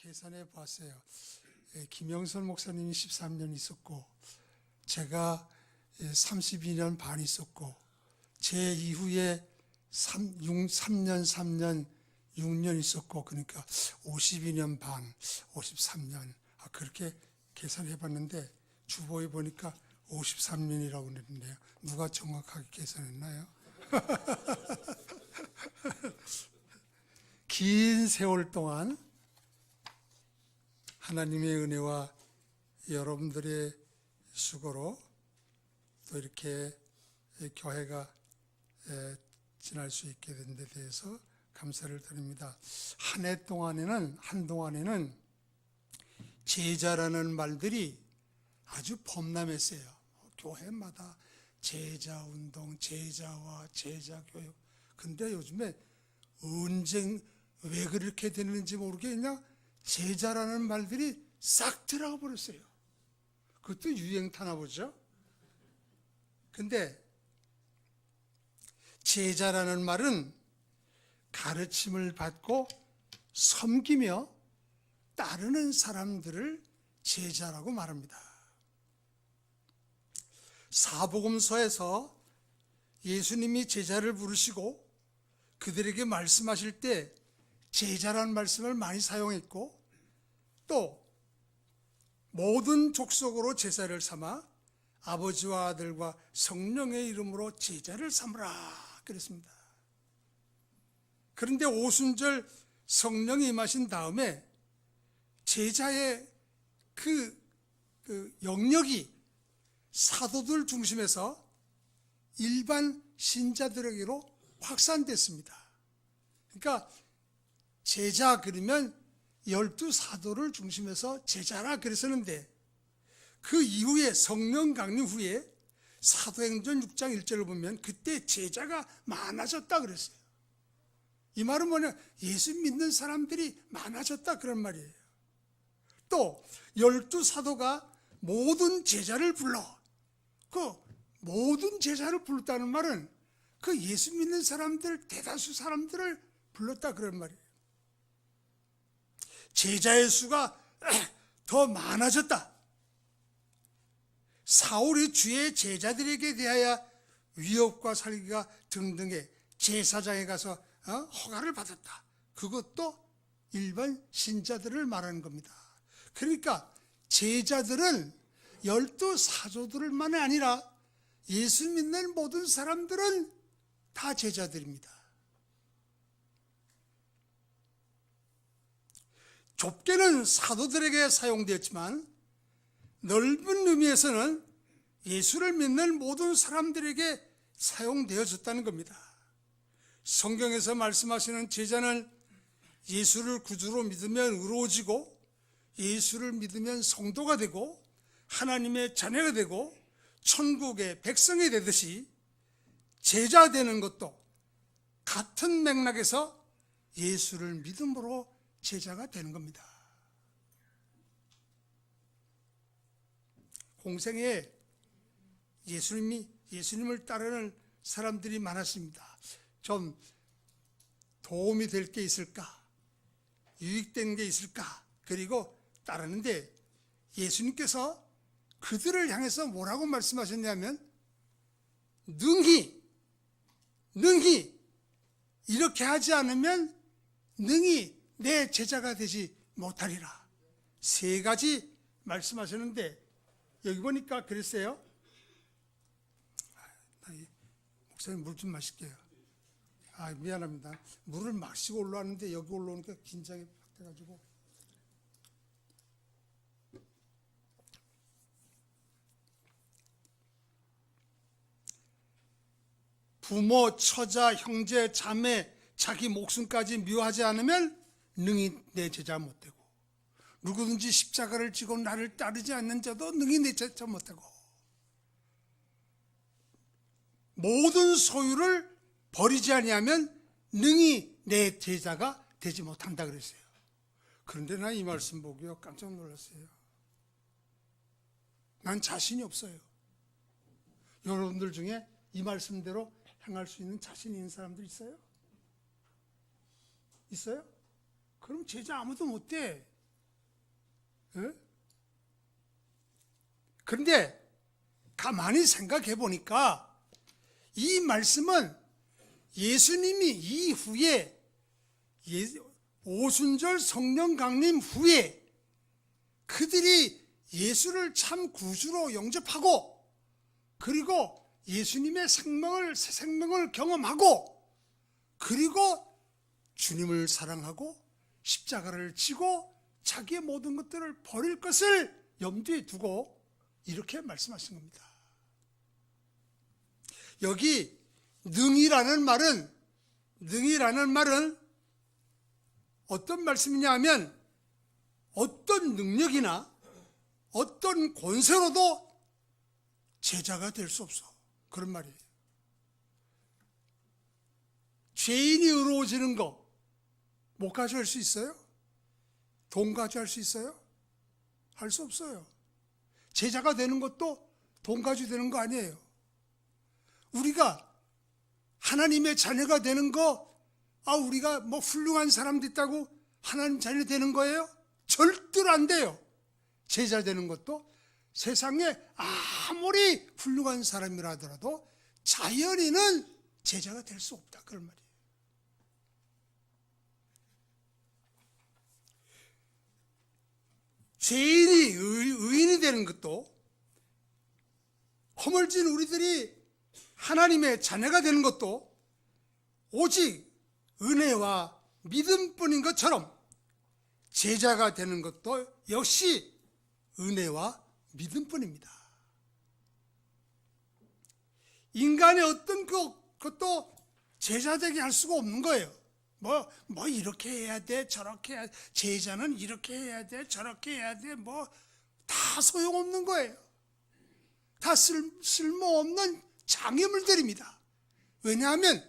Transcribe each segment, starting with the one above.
계산해 봤어요. 김영선 목사님이 13년 있었고 제가 32년 반 있었고 제 이후에 3년 6년 있었고 그러니까 52년 반 53년 그렇게 계산해 봤는데 주보에 보니까 53년이라고 그랬는데요. 누가 정확하게 계산했나요? 긴 세월 동안 하나님의 은혜와 여러분들의 수고로 또 이렇게 교회가 지날 수 있게 된 데 대해서 감사를 드립니다. 한동안에는 제자라는 말들이 아주 범람했어요. 교회마다 제자운동, 제자와 제자교육. 근데 요즘에 왜 그렇게 되는지 모르겠냐? 제자라는 말들이 싹 들어가 버렸어요. 그것도 유행 타나 보죠? 근데 제자라는 말은 가르침을 받고 섬기며 따르는 사람들을 제자라고 말합니다. 사복음서에서 예수님이 제자를 부르시고 그들에게 말씀하실 때 제자라는 말씀을 많이 사용했고 또 모든 족속으로 제자를 삼아 아버지와 아들과 성령의 이름으로 제자를 삼으라 그랬습니다. 그런데 오순절 성령이 임하신 다음에 제자의 그 영역이 사도들 중심에서 일반 신자들에게로 확산됐습니다. 그러니까 제자 그러면 12사도를 중심해서 제자라 그랬었는데 그 이후에 성령 강림 후에 사도행전 6장 1절을 보면 그때 제자가 많아졌다 그랬어요. 이 말은 뭐냐? 예수 믿는 사람들이 많아졌다 그런 말이에요. 또 12사도가 모든 제자를 불러. 그 모든 제자를 불렀다는 말은 그 예수 믿는 사람들 대다수 사람들을 불렀다 그런 말이에요. 제자의 수가 더 많아졌다. 사울이 주의 제자들에게 대하여 위협과 살기가 등등의 제사장에 가서 허가를 받았다. 그것도 일반 신자들을 말하는 겁니다. 그러니까 제자들은 12사도들만이 아니라 예수 믿는 모든 사람들은 다 제자들입니다. 좁게는 사도들에게 사용되었지만 넓은 의미에서는 예수를 믿는 모든 사람들에게 사용되어졌다는 겁니다. 성경에서 말씀하시는 제자는 예수를 구주로 믿으면 의로워지고 예수를 믿으면 성도가 되고 하나님의 자녀가 되고 천국의 백성이 되듯이 제자 되는 것도 같은 맥락에서 예수를 믿음으로 제자가 되는 겁니다. 공생에 예수님을 따르는 사람들이 많았습니다. 좀 도움이 될 게 있을까? 유익된 게 있을까? 그리고 따르는데 예수님께서 그들을 향해서 뭐라고 말씀하셨냐면 능히 이렇게 하지 않으면 능히 내 제자가 되지 못하리라. 3가지 말씀하셨는데 여기 보니까 그랬어요. 목사님 물 좀 마실게요. 미안합니다. 물을 마시고 올라왔는데 여기 올라오니까 긴장이 팍 돼가지고. 부모, 처자, 형제, 자매, 자기 목숨까지 미워하지 않으면 능히 내 제자 못되고 누구든지 십자가를 지고 나를 따르지 않는 자도 능히 내 제자 못되고 모든 소유를 버리지 아니하면 능히 내 제자가 되지 못한다 그랬어요. 그런데 난 이 말씀 보고요 깜짝 놀랐어요. 난 자신이 없어요. 여러분들 중에 이 말씀대로 행할 수 있는 자신 있는 사람들 있어요? 있어요? 그럼 제자 아무도 못 돼. 그런데 가만히 생각해 보니까 이 말씀은 예수님이 이후에 오순절 성령 강림 후에 그들이 예수를 참 구주로 영접하고 그리고 예수님의 새 생명을 경험하고 그리고 주님을 사랑하고 십자가를 지고 자기의 모든 것들을 버릴 것을 염두에 두고 이렇게 말씀하신 겁니다. 여기 능이라는 말은 어떤 말씀이냐 하면 어떤 능력이나 어떤 권세로도 제자가 될 수 없어. 그런 말이에요. 죄인이 의로워지는 거 못 가져갈 수 있어요? 돈 가져갈 수 있어요? 할 수 없어요. 제자가 되는 것도 돈 가지고 되는 거 아니에요. 우리가 하나님의 자녀가 되는 거, 우리가 뭐 훌륭한 사람 됐다고 하나님 자녀 되는 거예요? 절대로 안 돼요. 제자 되는 것도 세상에 아무리 훌륭한 사람이라 하더라도 자연인은 제자가 될 수 없다. 그런 말이에요. 죄인이 의인이 되는 것도 허물진 우리들이 하나님의 자녀가 되는 것도 오직 은혜와 믿음뿐인 것처럼 제자가 되는 것도 역시 은혜와 믿음뿐입니다. 인간의 어떤 것도 제자되게 할 수가 없는 거예요. 뭐 이렇게 해야 돼, 저렇게 해야 돼, 제자는 이렇게 해야 돼, 저렇게 해야 돼, 다 소용없는 거예요. 다 쓸모없는 장애물들입니다. 왜냐하면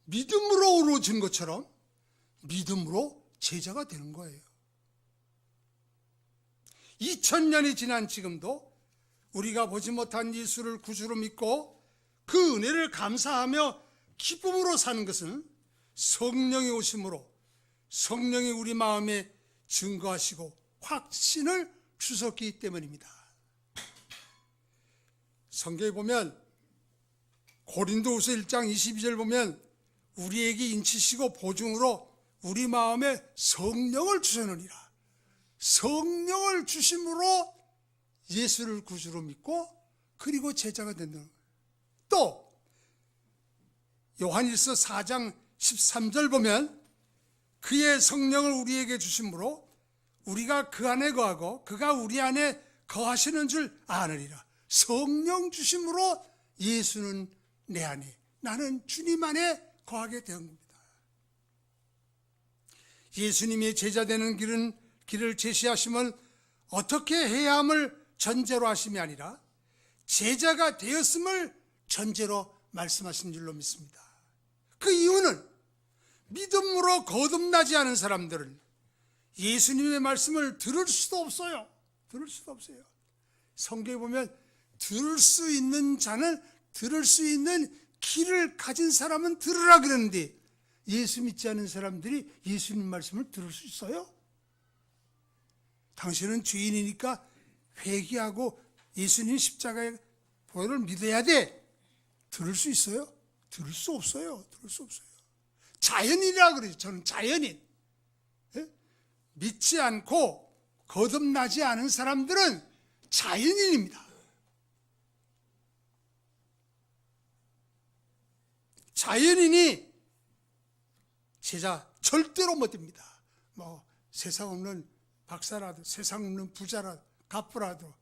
믿음으로 이루어진 것처럼 믿음으로 제자가 되는 거예요. 2000년이 지난 지금도 우리가 보지 못한 예수를 구주로 믿고 그 은혜를 감사하며 기쁨으로 사는 것은 성령이 오심으로 성령이 우리 마음에 증거하시고 확신을 주셨기 때문입니다. 성경에 보면 고린도후서 1장 22절 보면 우리에게 인치시고 보증으로 우리 마음에 성령을 주셨느니라. 성령을 주심으로 예수를 구주로 믿고 그리고 제자가 된다는 거예요. 또 요한일서 4장 13절 보면 그의 성령을 우리에게 주심으로 우리가 그 안에 거하고 그가 우리 안에 거하시는 줄 아느니라. 성령 주심으로 예수는 내 안에, 나는 주님 안에 거하게 된 겁니다. 예수님의 제자 되는 길을 제시하심은 어떻게 해야 함을 전제로 하심이 아니라 제자가 되었음을 전제로 말씀하신 줄로 믿습니다. 그 이유는 믿음으로 거듭나지 않은 사람들은 예수님의 말씀을 들을 수도 없어요. 들을 수도 없어요. 성경에 보면 들을 수 있는 자는 들을 수 있는 귀를 가진 사람은 들으라 그러는데 예수 믿지 않은 사람들이 예수님 말씀을 들을 수 있어요? 당신은 죄인이니까 회개하고 예수님 십자가의 보혈을 믿어야 돼. 들을 수 있어요? 들을 수 없어요. 들을 수 없어요. 자연인이라 그러죠. 저는 자연인. 믿지 않고 거듭나지 않은 사람들은 자연인입니다. 자연인이 제자 절대로 못 됩니다. 세상 없는 박사라도 세상 없는 부자라도 갑부라도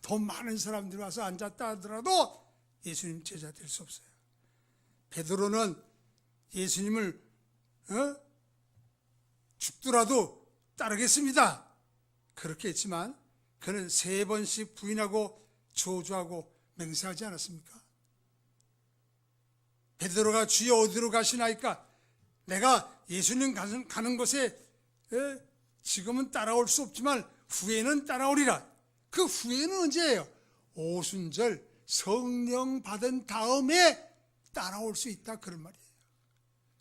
돈 많은 사람들이 와서 앉았다 하더라도 예수님 제자 될 수 없어요. 베드로는 예수님을 죽더라도 따르겠습니다. 그렇게 했지만 그는 3번씩 부인하고 저주하고 맹세하지 않았습니까? 베드로가 주여 어디로 가시나이까? 내가 예수님 가는 곳에 지금은 따라올 수 없지만 후에는 따라오리라. 그 후에는 언제예요? 오순절 성령 받은 다음에 따라올 수 있다, 그런 말이에요.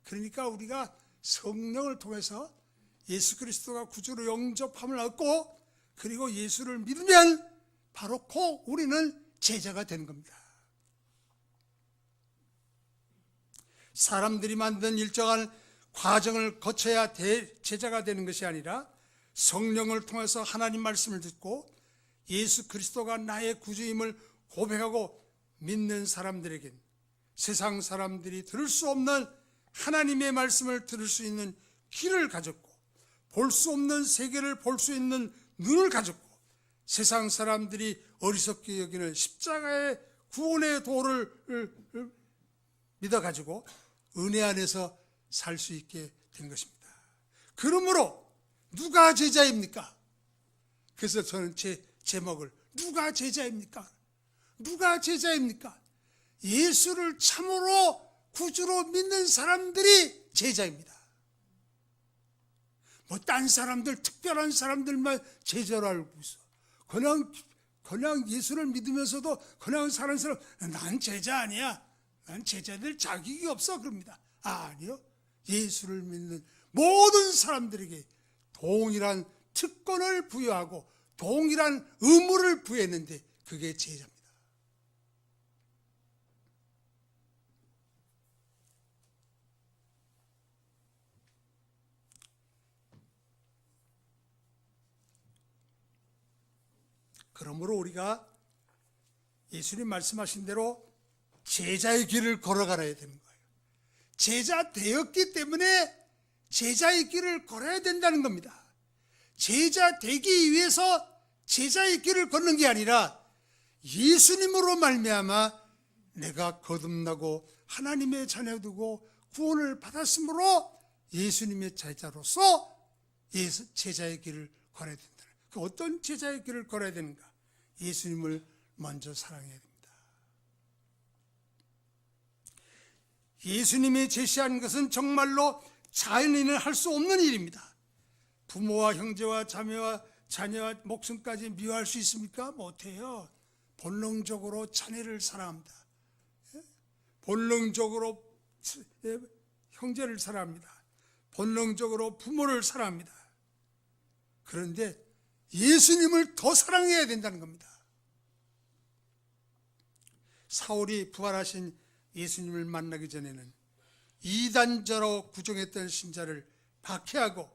그러니까 우리가 성령을 통해서 예수 그리스도가 구주로 영접함을 얻고 그리고 예수를 믿으면 바로 곧 우리는 제자가 되는 겁니다. 사람들이 만든 일정한 과정을 거쳐야 제자가 되는 것이 아니라 성령을 통해서 하나님 말씀을 듣고 예수 그리스도가 나의 구주임을 고백하고 믿는 사람들에겐 세상 사람들이 들을 수 없는 하나님의 말씀을 들을 수 있는 귀를 가졌고 볼 수 없는 세계를 볼 수 있는 눈을 가졌고 세상 사람들이 어리석게 여기는 십자가의 구원의 도를 믿어가지고 은혜 안에서 살 수 있게 된 것입니다. 그러므로 누가 제자입니까? 그래서 저는 제 제목을 누가 제자입니까? 누가 제자입니까? 예수를 참으로 구주로 믿는 사람들이 제자입니다. 뭐 딴 사람들, 특별한 사람들만 제자로 알고 있어. 그냥 예수를 믿으면서도 그냥 사는 사람, 난 제자 아니야. 난 제자들 자격이 없어 그럽니다. 아니요. 예수를 믿는 모든 사람들에게 동일한 특권을 부여하고 동일한 의무를 부여했는데 그게 제자입니다. 그러므로 우리가 예수님 말씀하신 대로 제자의 길을 걸어가야 되는 거예요. 제자 되었기 때문에 제자의 길을 걸어야 된다는 겁니다. 제자 되기 위해서 제자의 길을 걷는 게 아니라 예수님으로 말미암아 내가 거듭나고 하나님의 자녀되고 구원을 받았으므로 예수님의 제자로서 제자의 길을 걸어야 된다. 그 어떤 제자의 길을 걸어야 되는가? 예수님을 먼저 사랑해야 됩니다. 예수님이 제시한 것은 정말로 자연인은 할 수 없는 일입니다. 부모와 형제와 자매와 자녀와 목숨까지 미워할 수 있습니까? 못해요. 본능적으로 자녀를 사랑합니다. 본능적으로 형제를 사랑합니다. 본능적으로 부모를 사랑합니다. 그런데 예수님을 더 사랑해야 된다는 겁니다. 사울이 부활하신 예수님을 만나기 전에는 이단자로 구정했던 신자를 박해하고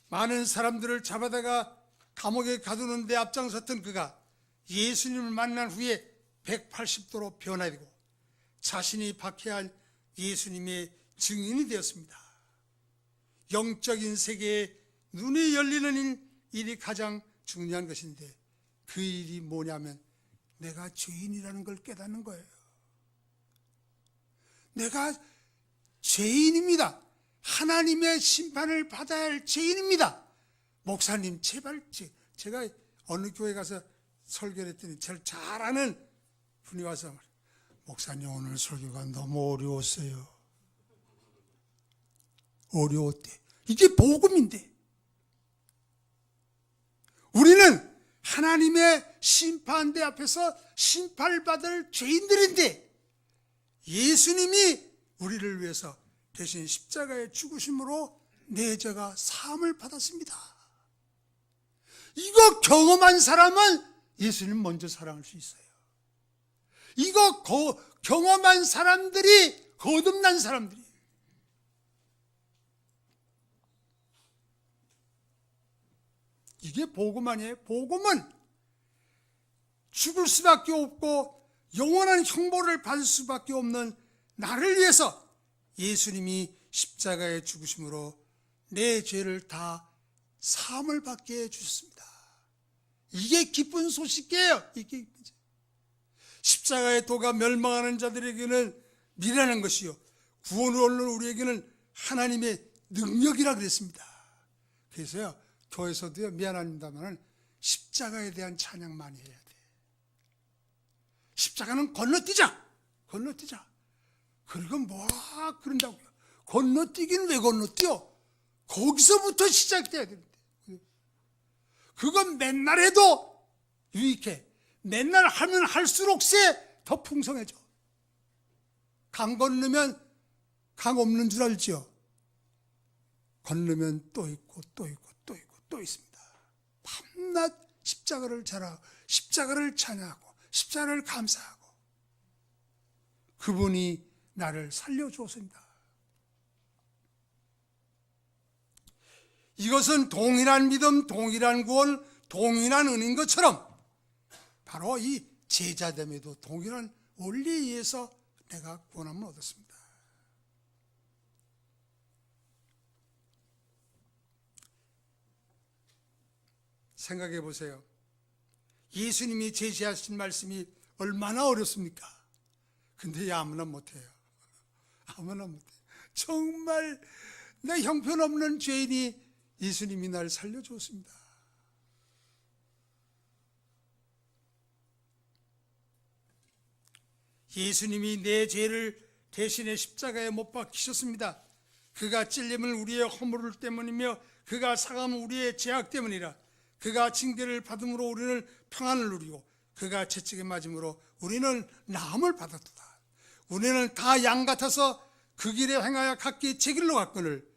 많은 사람들을 잡아다가 감옥에 가두는 데 앞장섰던 그가 예수님을 만난 후에 180도로 변화되고 자신이 박해한 예수님의 증인이 되었습니다. 영적인 세계에 눈이 열리는 일이 가장 중요한 것인데 그 일이 뭐냐면 내가 죄인이라는 걸 깨닫는 거예요. 내가 죄인입니다. 하나님의 심판을 받아야 할 죄인입니다. 목사님 제발 제가 어느 교회 가서 설교를 했더니 제일 잘 아는 분이 와서 목사님 오늘 설교가 너무 어려웠어요. 어려웠대. 이게 복음인데 우리는 하나님의 심판대 앞에서 심판을 받을 죄인들인데 예수님이 우리를 위해서 대신 십자가에 죽으심으로 내 죄가 사함을 받았습니다. 이거 경험한 사람은 예수님 먼저 사랑할 수 있어요. 이거 경험한 사람들이 거듭난 사람들이에요. 이게 복음 아니에요? 복음은 죽을 수밖에 없고 영원한 형벌을 받을 수밖에 없는 나를 위해서 예수님이 십자가에 죽으심으로 내 죄를 다 사함을 받게 해주셨습니다. 이게 기쁜 소식이에요. 이게 십자가의 도가 멸망하는 자들에게는 미련한 것이요 구원을 얻는 우리에게는 하나님의 능력이라 그랬습니다. 그래서요 교회에서도요 미안합니다만 십자가에 대한 찬양 많이 해야 돼. 십자가는 건너뛰자. 그리고 뭐 그런다고요. 건너뛰기는 왜 건너뛰어? 거기서부터 시작돼야 됩니다. 그건 맨날 해도 유익해. 맨날 하면 할수록 더 풍성해져. 강 건너면 강 없는 줄 알지요. 건너면 또 있고 또 있고 또 있습니다. 밤낮 십자가를 자라, 십자가를 찬양하고 십자가를 감사하고 그분이 나를 살려주었습니다. 이것은 동일한 믿음, 동일한 구원, 동일한 은인 것처럼 바로 이 제자됨에도 동일한 원리에 의해서 내가 구원함을 얻었습니다. 생각해 보세요. 예수님이 제시하신 말씀이 얼마나 어렵습니까? 근데 아무나 못해요. 아무나 못해요. 정말 내 형편없는 죄인이 예수님이 날 살려주었습니다. 예수님이 내 죄를 대신에 십자가에 못 박히셨습니다. 그가 찔림은 우리의 허물 때문이며 그가 상함은 우리의 죄악 때문이라. 그가 징계를 받음으로 우리는 평안을 누리고 그가 채찍에 맞음으로 우리는 나음을 받았도다. 우리는 다 양 같아서 그 길에 행하여 각기 제 길로 갔거늘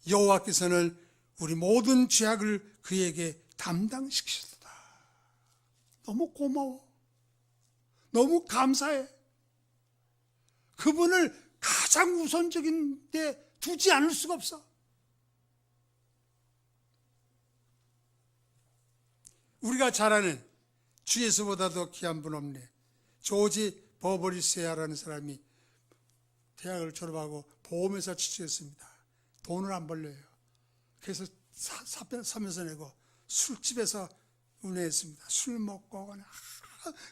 여호와께서는 우리 모든 죄악을 그에게 담당시키셨도다. 너무 고마워. 너무 감사해. 그분을 가장 우선적인 데 두지 않을 수가 없어. 우리가 잘 아는 주 예수보다도 귀한 분 없네. 조지 버버리세아라는 사람이 대학을 졸업하고 보험회사 취직했습니다. 돈을 안 벌려요. 그래서 사면서 내고 술집에서 운행했습니다. 술 먹고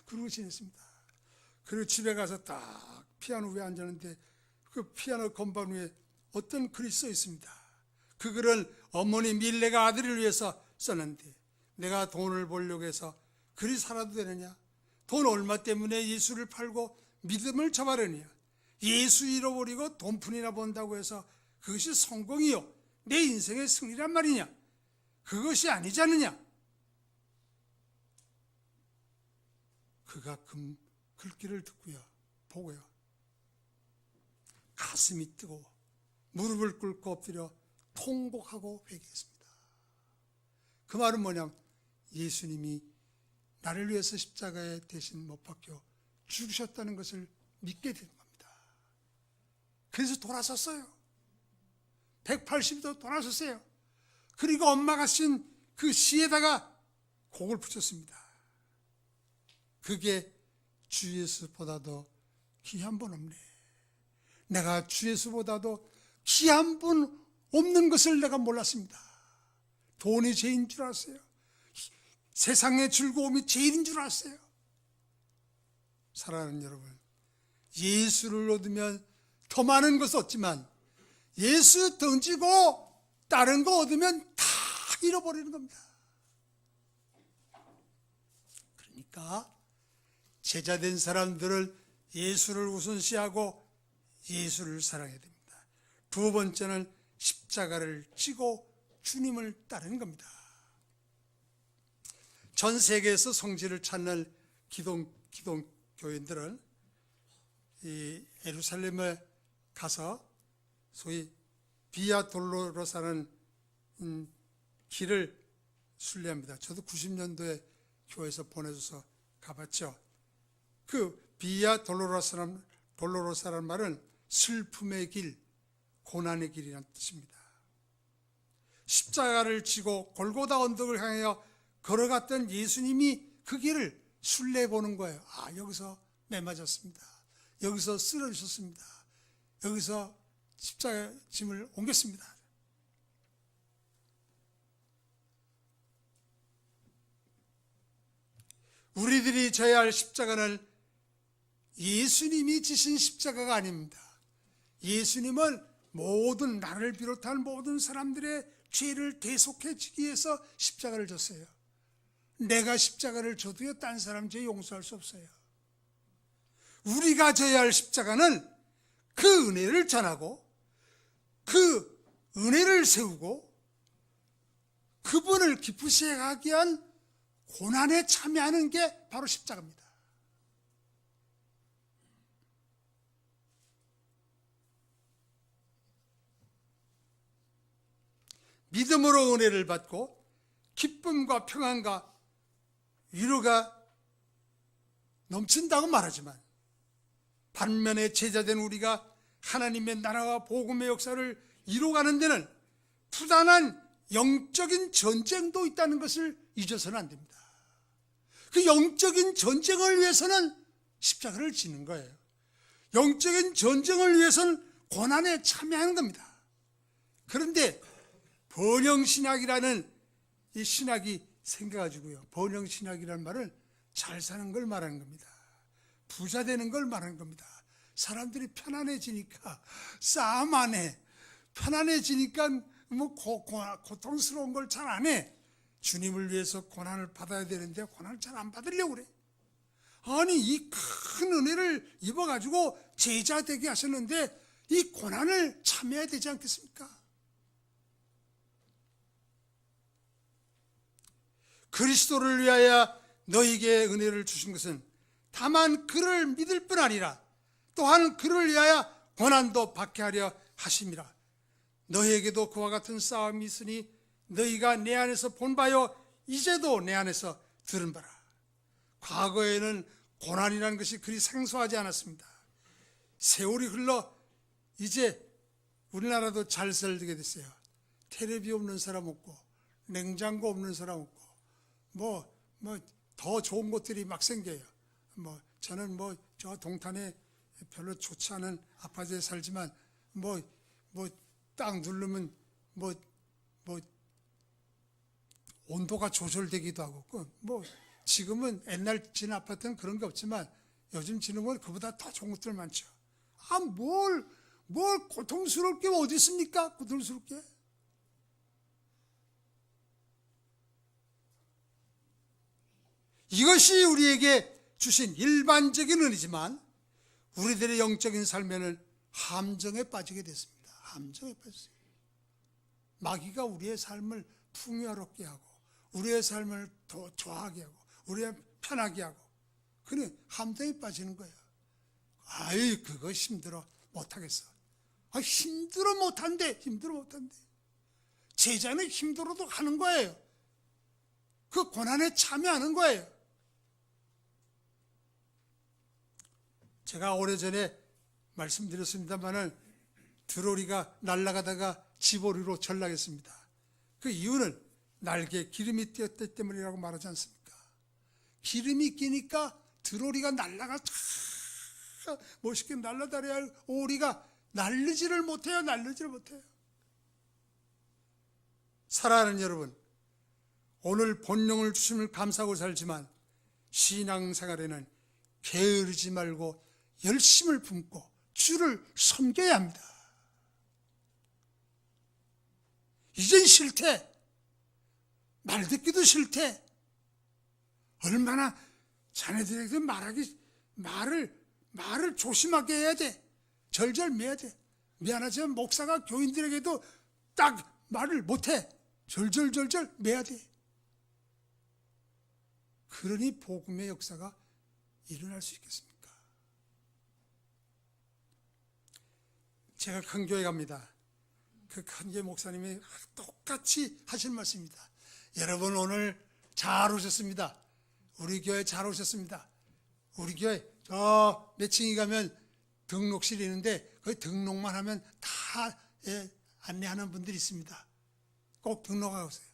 그러고 지냈습니다. 그리고 집에 가서 딱 피아노 위에 앉았는데 그 피아노 건반 위에 어떤 글이 써 있습니다. 그 글은 어머니 밀레가 아들을 위해서 썼는데 내가 돈을 벌려고 해서 그리 살아도 되느냐? 돈 얼마 때문에 예수를 팔고 믿음을 저버리느냐? 예수 잃어버리고 돈푼이나 번다고 해서 그것이 성공이요 내 인생의 승리란 말이냐? 그것이 아니지 않느냐? 그가 글귀를 듣고요 보고요 가슴이 뜨거워 무릎을 꿇고 엎드려 통곡하고 회개했습니다. 그 말은 뭐냐면 예수님이 나를 위해서 십자가에 대신 못 박혀 죽으셨다는 것을 믿게 된 겁니다. 그래서 돌아섰어요. 180도 돌아섰어요. 그리고 엄마가 쓴 그 시에다가 곡을 붙였습니다. 그게 주 예수보다도 귀한 분 없네. 내가 주 예수보다도 귀한 분 없는 것을 내가 몰랐습니다. 돈이 죄인 줄 알았어요. 세상의 즐거움이 죄인인 줄 알았어요. 사랑하는 여러분, 예수를 얻으면 더 많은 것을 얻지만 예수 던지고 다른 거 얻으면 다 잃어버리는 겁니다. 그러니까 제자된 사람들은 예수를 우선시하고 예수를 사랑해야 됩니다. 두 번째는 십자가를 지고 주님을 따르는 겁니다. 전 세계에서 성지를 찾는 기독교인들은 이 예루살렘에 가서 소위 비아 돌로로사라는 길을 순례합니다. 저도 90년도에 교회에서 보내줘서 가봤죠. 그 비아 돌로로사라는 말은 슬픔의 길, 고난의 길이라는 뜻입니다. 십자가를 지고 골고다 언덕을 향하여 걸어갔던 예수님이 그 길을 순례해 보는 거예요. 아, 여기서 매 맞았습니다. 여기서 쓰러지셨습니다. 여기서 십자가 짐을 옮겼습니다. 우리들이 져야 할 십자가는 예수님이 지신 십자가가 아닙니다. 예수님은 모든 나를 비롯한 모든 사람들의 죄를 대속해 주기 위해서 십자가를 졌어요. 내가 십자가를 져도요 딴 사람 죄 용서할 수 없어요. 우리가 져야 할 십자가는 그 은혜를 전하고 그 은혜를 세우고 그분을 기쁘시게 하기 위한 고난에 참여하는 게 바로 십자가입니다. 믿음으로 은혜를 받고 기쁨과 평안과 위로가 넘친다고 말하지만, 반면에 제자된 우리가 하나님의 나라와 복음의 역사를 이루어가는 데는 부단한 영적인 전쟁도 있다는 것을 잊어서는 안 됩니다. 그 영적인 전쟁을 위해서는 십자가를 지는 거예요. 영적인 전쟁을 위해서는 고난에 참여하는 겁니다. 그런데 번영신학이라는 이 신학이 생겨가지고요, 번영신학이라는 말은 잘 사는 걸 말하는 겁니다. 부자 되는 걸 말하는 겁니다. 사람들이 편안해지니까 싸움 안 해. 편안해지니까 뭐 고통스러운 걸 잘 안 해. 주님을 위해서 고난을 받아야 되는데 고난을 잘 안 받으려고 그래. 아니, 이 큰 은혜를 입어가지고 제자 되게 하셨는데 이 고난을 참여해야 되지 않겠습니까? 그리스도를 위하여 너희에게 은혜를 주신 것은 다만 그를 믿을 뿐 아니라 또한 그를 위하여 고난도 받게 하려 하심이라. 너희에게도 그와 같은 싸움이 있으니 너희가 내 안에서 본 바요 이제도 내 안에서 들은 바라. 과거에는 고난이라는 것이 그리 생소하지 않았습니다. 세월이 흘러 이제 우리나라도 잘 살게 됐어요. 텔레비 없는 사람 없고 냉장고 없는 사람 없고 뭐 더 좋은 것들이 막 생겨요. 저는 저 동탄에 별로 좋지 않은 아파트에 살지만 딱 누르면 온도가 조절되기도 하고 지금은 옛날 진 아파트는 그런 게 없지만 요즘 지는 건 그보다 더 좋은 것들 많죠. 뭘 고통스러울 게 어디 있습니까? 고통스럽게. 이것이 우리에게 주신 일반적인 은혜지만 우리들의 영적인 삶에는 함정에 빠지게 됐습니다. 함정에 빠졌어요. 마귀가 우리의 삶을 풍요롭게 하고 우리의 삶을 더 좋아하게 하고 우리의 편하게 하고 그래 함정에 빠지는 거예요. 아이 그거 힘들어 못하겠어. 힘들어 못한대. 제자는 힘들어도 하는 거예요. 그 고난에 참여하는 거예요. 제가 오래전에 말씀드렸습니다마는 드로리가 날아가다가 지보리로 전락했습니다. 그 이유는 날개에 기름이 띄었기 때문이라고 말하지 않습니까? 기름이 끼니까 드로리가 날아가 멋있게 날아다녀야 할 오리가 날르지를 못해요. 사랑하는 여러분, 오늘 본령을 주심을 감사하고 살지만 신앙생활에는 게으르지 말고 열심을 품고 주를 섬겨야 합니다. 이젠 싫대. 말 듣기도 싫대. 얼마나 자네들에게 말을 조심하게 해야 돼. 절절 매야 돼. 미안하지만 목사가 교인들에게도 딱 말을 못해. 절절 매야 돼. 그러니 복음의 역사가 일어날 수 있겠습니까? 제가 큰 교회 갑니다. 그 큰 교회 목사님이 똑같이 하신 말씀입니다. 여러분 오늘 잘 오셨습니다. 우리 교회 잘 오셨습니다. 우리 교회 저 몇 층에 가면 등록실이 있는데 거기 등록만 하면 다 안내하는 분들이 있습니다. 꼭 등록하고 오세요.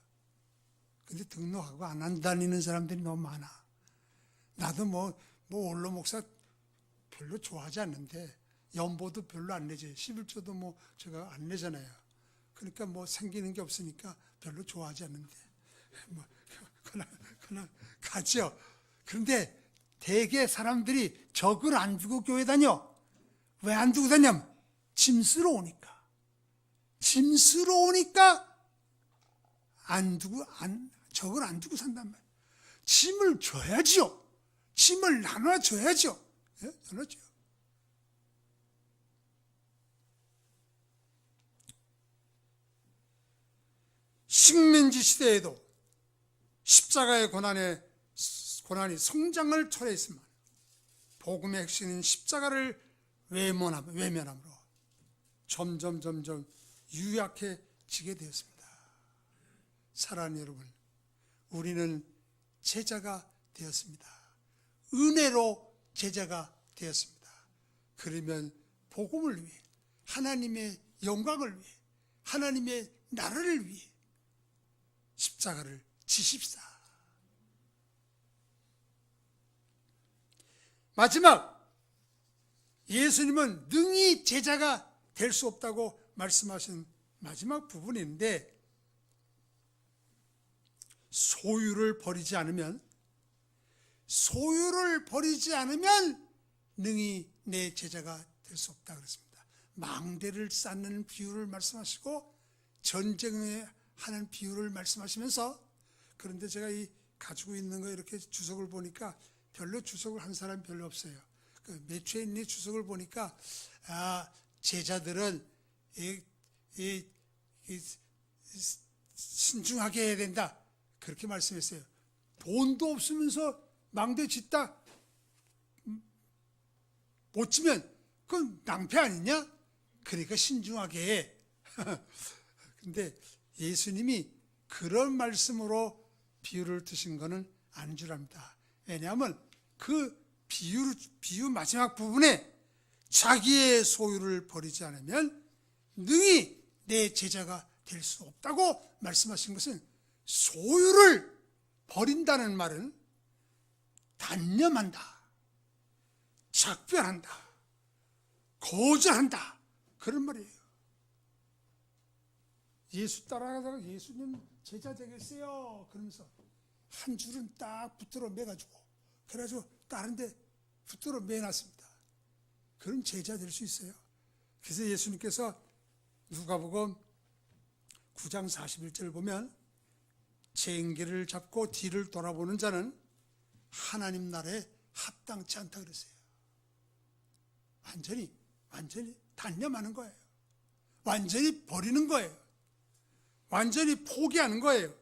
근데 등록하고 안 다니는 사람들이 너무 많아. 나도 원로 목사 별로 좋아하지 않는데 연보도 별로 안 내지. 11조도 제가 안 내잖아요. 그러니까 생기는 게 없으니까 별로 좋아하지 않는데 그냥 가죠. 그런데 대개 사람들이 적을 안 두고 교회 다녀. 왜 안 두고 다녀? 짐스러우니까 적을 안 두고 산단 말이에요. 짐을 줘야지요. 짐을 나눠줘야죠. 나눠줘요. 식민지 시대에도 십자가의 고난이 성장을 초래했지만 복음의 핵심인 십자가를 외면함으로 점점 유약해지게 되었습니다. 사랑하는 여러분, 우리는 제자가 되었습니다. 은혜로 제자가 되었습니다. 그러면 복음을 위해, 하나님의 영광을 위해, 하나님의 나라를 위해 십자가를 지십사. 마지막, 예수님은 능히 제자가 될 수 없다고 말씀하신 마지막 부분인데, 소유를 버리지 않으면 능히 내 제자가 될 수 없다 그랬습니다. 망대를 쌓는 비유를 말씀하시고 전쟁에 하는 비유를 말씀하시면서, 그런데 제가 이 가지고 있는 거 이렇게 주석을 보니까 별로 주석을 한 사람이 별로 없어요. 몇 주에 있는 주석을 보니까 제자들은 신중하게 해야 된다 그렇게 말씀했어요. 돈도 없으면서 망대 짓다 못 지면 그건 낭패 아니냐? 그러니까 신중하게 해. 근데 예수님이 그런 말씀으로 비유를 드신 거는 아닌 줄 압니다. 왜냐하면 그 비유 마지막 부분에 자기의 소유를 버리지 않으면 능히 내 제자가 될 수 없다고 말씀하신 것은, 소유를 버린다는 말은 단념한다, 작별한다, 거절한다 그런 말이에요. 예수 따라가다가 예수님 제자 되겠어요 그러면서 한 줄은 딱 붙들어 매가지고, 그래가지고 다른 데 붙들어 매놨습니다. 그럼 제자 될 수 있어요? 그래서 예수님께서 누가복음 9장 41절 보면, 쟁기를 잡고 뒤를 돌아보는 자는 하나님 나라에 합당치 않다 그랬어요. 완전히 단념하는 거예요. 완전히 버리는 거예요. 완전히 포기하는 거예요.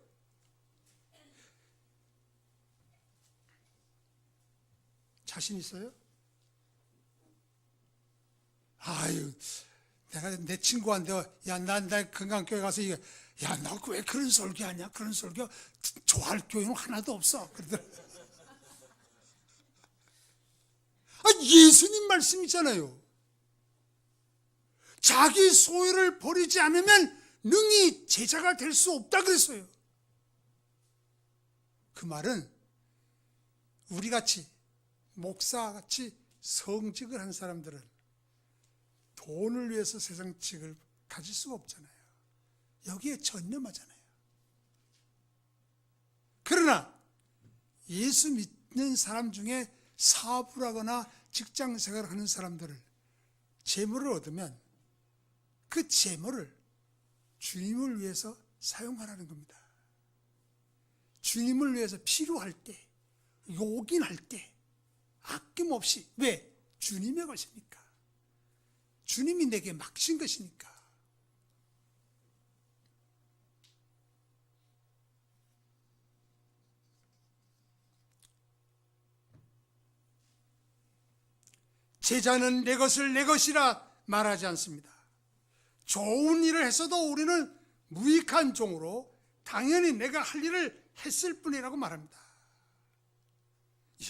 자신 있어요? 아유, 내가 내 친구한테 나 건강교회 가서 야, 너 왜 그런 설교하냐? 그런 설교 좋아할 교회는 하나도 없어. 그러더라. 예수님 말씀이잖아요. 자기 소유를 버리지 않으면 능히 제자가 될 수 없다 그랬어요. 그 말은 우리같이 목사같이 성직을 한 사람들은 돈을 위해서 세상직을 가질 수가 없잖아요. 여기에 전념하잖아요. 그러나 예수 믿는 사람 중에 사업을 하거나 직장 생활을 하는 사람들을 재물을 얻으면 그 재물을 주님을 위해서 사용하라는 겁니다. 주님을 위해서 필요할 때, 요긴할 때 아낌없이. 왜? 주님의 것이니까. 주님이 내게 맡기신 것이니까. 제자는 내 것을 내 것이라 말하지 않습니다. 좋은 일을 했어도 우리는 무익한 종으로 당연히 내가 할 일을 했을 뿐이라고 말합니다.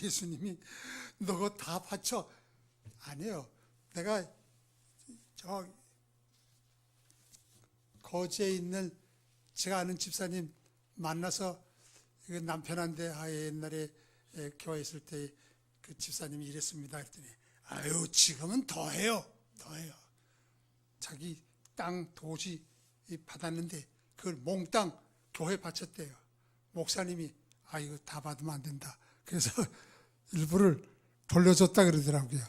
예수님이 너가 다 바쳐. 아니에요. 내가 저 거제에 있는 제가 아는 집사님 만나서 남편한테 옛날에 교회 있을 때 그 집사님이 이랬습니다 했더니, 아유 지금은 더해요. 자기 땅 도시 받았는데 그걸 몽땅 교회 바쳤대요. 목사님이 이거 다 받으면 안 된다. 그래서 일부를 돌려줬다 그러더라고요.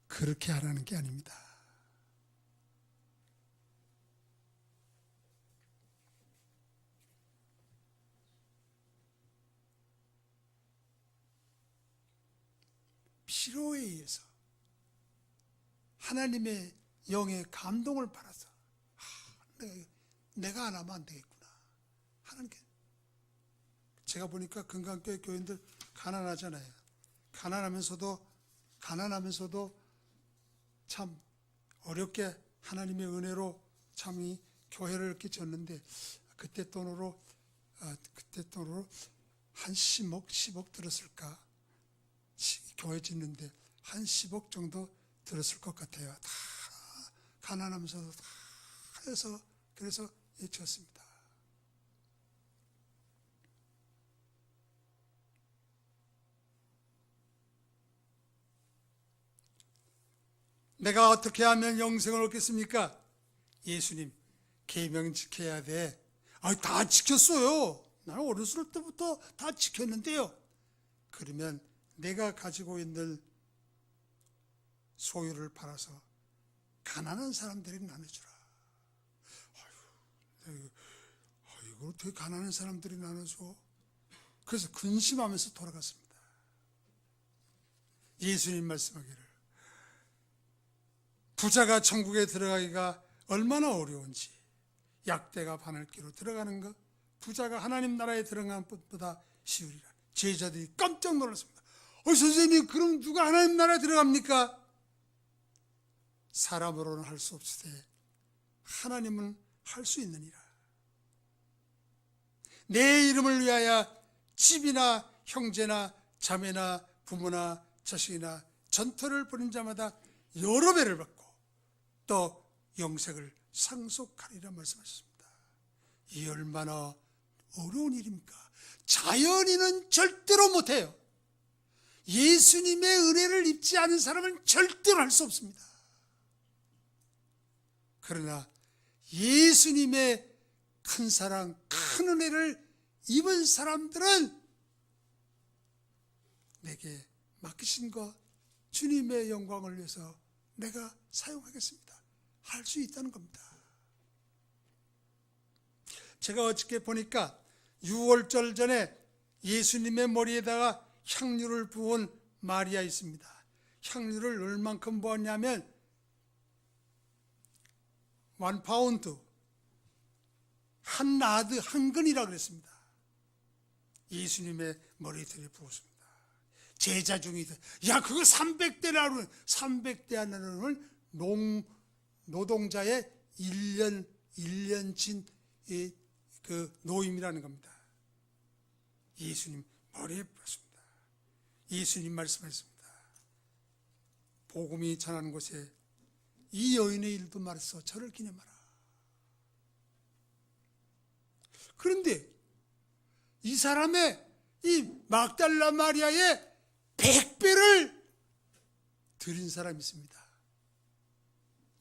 그렇게 하라는 게 아닙니다. 필요에 의해서 하나님의 영의 감동을 받아서 내가 안 하면 안 되겠구나 하는 게, 제가 보니까 건강교회 교인들 가난하잖아요. 가난하면서도 참 어렵게 하나님의 은혜로 참 이 교회를 이렇게 졌는데, 그때 돈으로 한 10억 들었을까? 교회 짓는데 한 10억 정도 들었을 것 같아요. 다 가난하면서도 다 해서 그래서 예쳤습니다. 내가 어떻게 하면 영생을 얻겠습니까? 예수님, 계명 지켜야 돼. 다 지켰어요. 나는 어렸을 때부터 다 지켰는데요. 그러면 내가 가지고 있는 소유를 팔아서 가난한 사람들에게 나눠주라. 이걸 어떻게 가난한 사람들이 나눠줘? 그래서 근심하면서 돌아갔습니다. 예수님 말씀하기를 부자가 천국에 들어가기가 얼마나 어려운지, 약대가 바늘기로 들어가는 것, 부자가 하나님 나라에 들어가는 것보다 쉬우리라. 제자들이 깜짝 놀랐습니다. 선생님, 그럼 누가 하나님 나라에 들어갑니까? 사람으로는 할 수 없으되 하나님은 할 수 있느니라. 내 이름을 위하여 집이나 형제나 자매나 부모나 자식이나 전토를 벌인 자마다 여러 배를 받고 또 영생을 상속하리라 말씀하셨습니다. 이 얼마나 어려운 일입니까? 자연인은 절대로 못해요. 예수님의 은혜를 입지 않은 사람은 절대로 할 수 없습니다. 그러나 예수님의 큰 사랑, 큰 은혜를 입은 사람들은 내게 맡기신 것, 주님의 영광을 위해서 내가 사용하겠습니다. 할 수 있다는 겁니다. 제가 어저께 보니까 6월절 전에 예수님의 머리에다가 향유를 부은 마리아 있습니다. 향유를 얼만큼 부었냐면 1파운드, 한 나드, 한 근이라고 그랬습니다. 예수님의 머리털에 부었습니다. 제자 중에 야, 그거 300대라는 300대라는 노동자의 1년친 그 노임이라는 겁니다. 예수님 머리에 부었습니다. 예수님 말씀하셨습니다. 복음이 전하는 곳에 이 여인의 일도 말해서 저를 기념하라. 그런데 이 사람의 이 막달라 마리아의 100배를 드린 사람이 있습니다.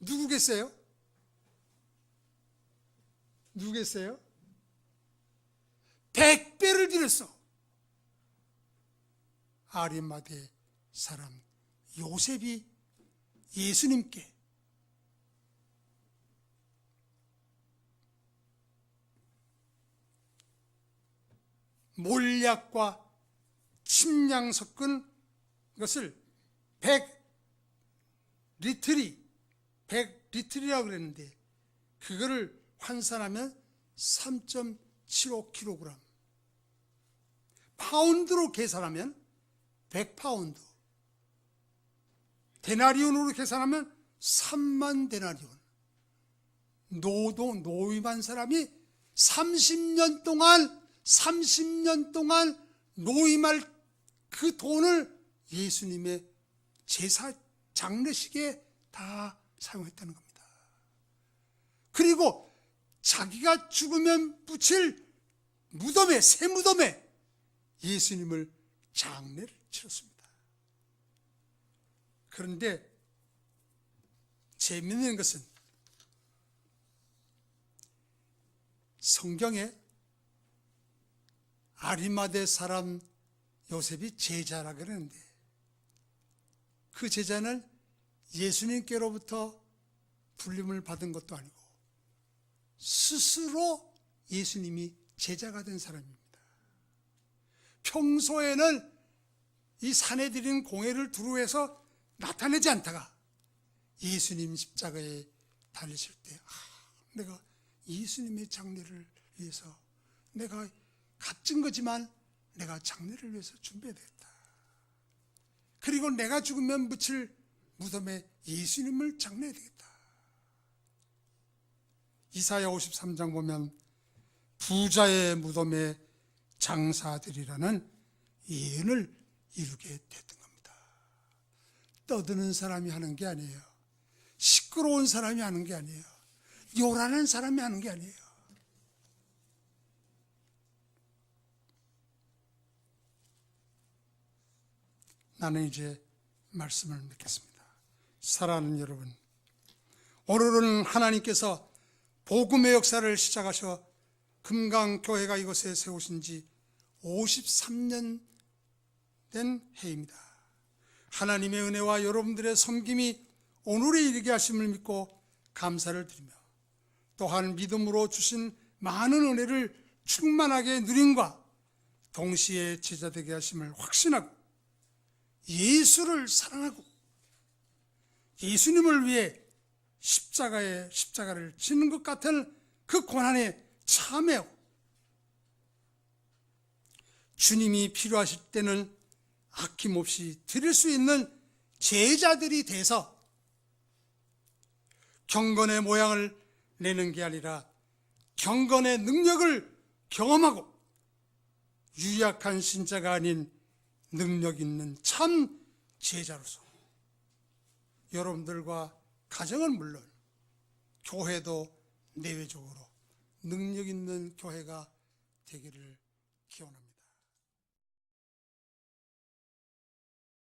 누구겠어요? 누구겠어요? 100배를 드렸어. 아리마대 사람 요셉이 예수님께 몰약과 침량 섞은 것을 100리틀이라고 그랬는데 그거를 환산하면 3.75kg, 파운드로 계산하면 100파운드, 데나리온으로 계산하면 3만 데나리온. 노임한 사람이 30년 동안 노임할 그 돈을 예수님의 제사 장례식에 다 사용했다는 겁니다. 그리고 자기가 죽으면 붙일 무덤에, 새 무덤에 예수님을 장례를 치렀습니다. 그런데 재미있는 것은 성경에 아리마대 사람 요셉이 제자라 그러는데 그 제자는 예수님께로부터 불림을 받은 것도 아니고 스스로 예수님이 제자가 된 사람입니다. 평소에는 이 산에 드리는 공예를 두루해서 나타내지 않다가 예수님 십자가에 달리실 때 내가 예수님의 장례를 위해서 내가 값진 거지만 내가 장례를 위해서 준비해야 되겠다. 그리고 내가 죽으면 묻힐 무덤에 예수님을 장례해야 되겠다. 이사야 53장 보면 부자의 무덤에 장사들이라는 예언을 이루게 됐던 겁니다. 떠드는 사람이 하는 게 아니에요. 시끄러운 사람이 하는 게 아니에요. 요란한 사람이 하는 게 아니에요. 나는 이제 말씀을 맺겠습니다. 사랑하는 여러분, 오늘은 하나님께서 복음의 역사를 시작하셔 금강교회가 이곳에 세우신 지 53년 된 해입니다. 하나님의 은혜와 여러분들의 섬김이 오늘에 이르게 하심을 믿고 감사를 드리며, 또한 믿음으로 주신 많은 은혜를 충만하게 누림과 동시에 제자되게 하심을 확신하고, 예수를 사랑하고 예수님을 위해 십자가를 지는 것 같은 그 고난에 참여, 주님이 필요하실 때는 아낌없이 드릴 수 있는 제자들이 돼서 경건의 모양을 내는 게 아니라 경건의 능력을 경험하고 유약한 신자가 아닌 능력 있는 참 제자로서 여러분들과 가정은 물론 교회도 내외적으로 능력 있는 교회가 되기를 기원합니다.